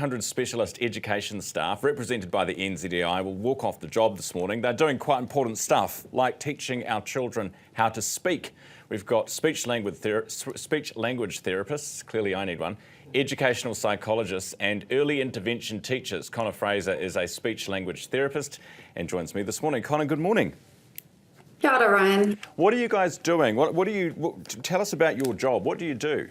1,500 specialist education staff, represented by the NZEI, will walk off the job this morning. They're doing quite important stuff, like teaching our children how to speak. We've got speech language therapists, clearly I need one, educational psychologists and early intervention teachers. Conor Fraser is a speech language therapist and joins me this morning. Conor, good morning. Kia ora, Ryan. What are you guys doing? Tell us about your job. What do you do?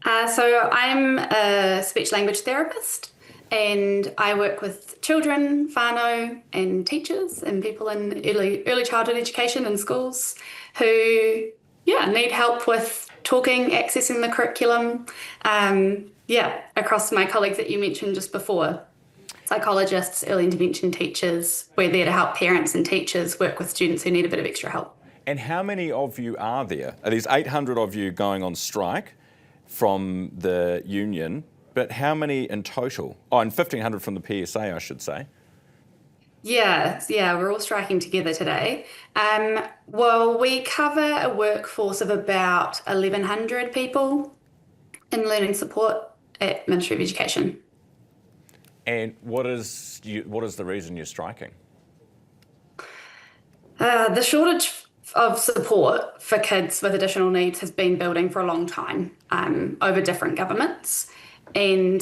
So I'm a speech language therapist, and I work with children, whānau, and teachers and people in early childhood education in schools who need help with talking, accessing the curriculum. Across my colleagues that you mentioned just before. Psychologists, early intervention teachers. We're there to help parents and teachers work with students who need a bit of extra help. And how many of you are there? Are these 800 of you going on strike from the union, but how many in total? Oh, and 1,500 from the PSA, I should say. Yeah, we're all striking together today. Well, we cover a workforce of about 1,100 people in learning support at Ministry of Education. And what is the reason you're striking? The shortage of support for kids with additional needs has been building for a long time over different governments. And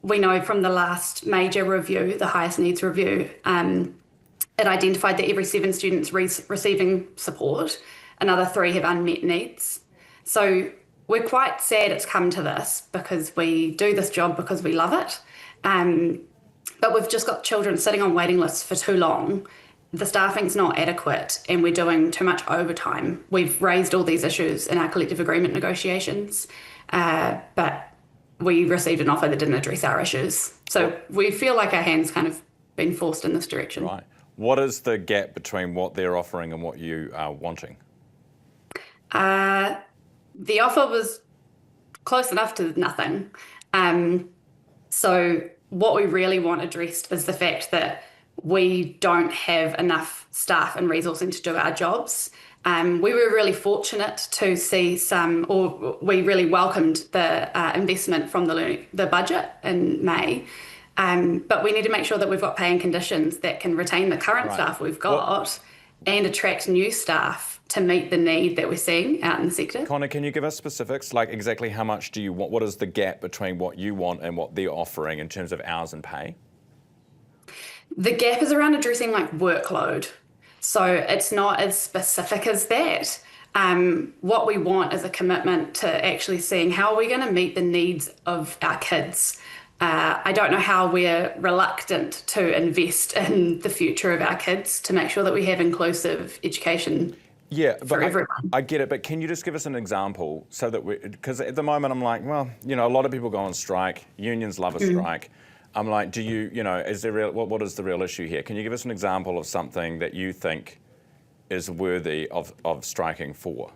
we know from the last major review, the highest needs review, it identified that every 7 students receiving support, another 3 have unmet needs. So we're quite sad it's come to this because we do this job because we love it. But we've just got children sitting on waiting lists for too long. The staffing's not adequate and we're doing too much overtime. We've raised all these issues in our collective agreement negotiations, but we received an offer that didn't address our issues. So we feel like our hands kind of been forced in this direction. Right. What is the gap between what they're offering and what you are wanting? The offer was close enough to nothing. So what we really want addressed is the fact that we don't have enough staff and resourcing to do our jobs. We were really fortunate to see we really welcomed the investment from the budget in May. But we need to make sure that we've got pay and conditions that can retain the current staff we've got and attract new staff to meet the need that we're seeing out in the sector. Conor, can you give us specifics, like exactly how much do you want? What is the gap between what you want and what they're offering in terms of hours and pay? The gap is around addressing workload. So it's not as specific as that. What we want is a commitment to actually seeing how are we going to meet the needs of our kids. I don't know how we're reluctant to invest in the future of our kids to make sure that we have inclusive education for everyone. I get it, but can you just give us an example so that because at the moment I'm like, well, a lot of people go on strike, unions love a strike. I'm like, what is the real issue here? Can you give us an example of something that you think is worthy of striking for?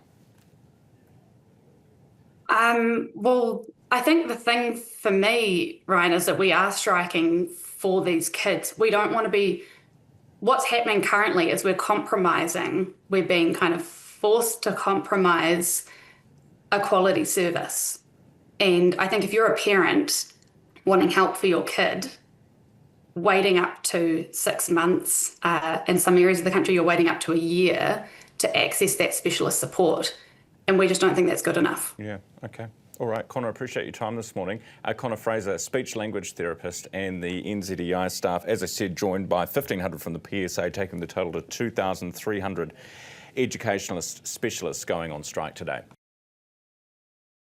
Well, I think the thing for me, Ryan, is that we are striking for these kids. We don't want to be, what's happening currently is we're compromising. We're being kind of forced to compromise a quality service. And I think if you're a parent wanting help for your kid, waiting up to 6 months, in some areas of the country, you're waiting up to a year to access that specialist support. And we just don't think that's good enough. Yeah, okay. All right, Conor, I appreciate your time this morning. Conor Fraser, speech language therapist, and the NZEI staff, as I said, joined by 1,500 from the PSA, taking the total to 2,300 educationalist specialists going on strike today.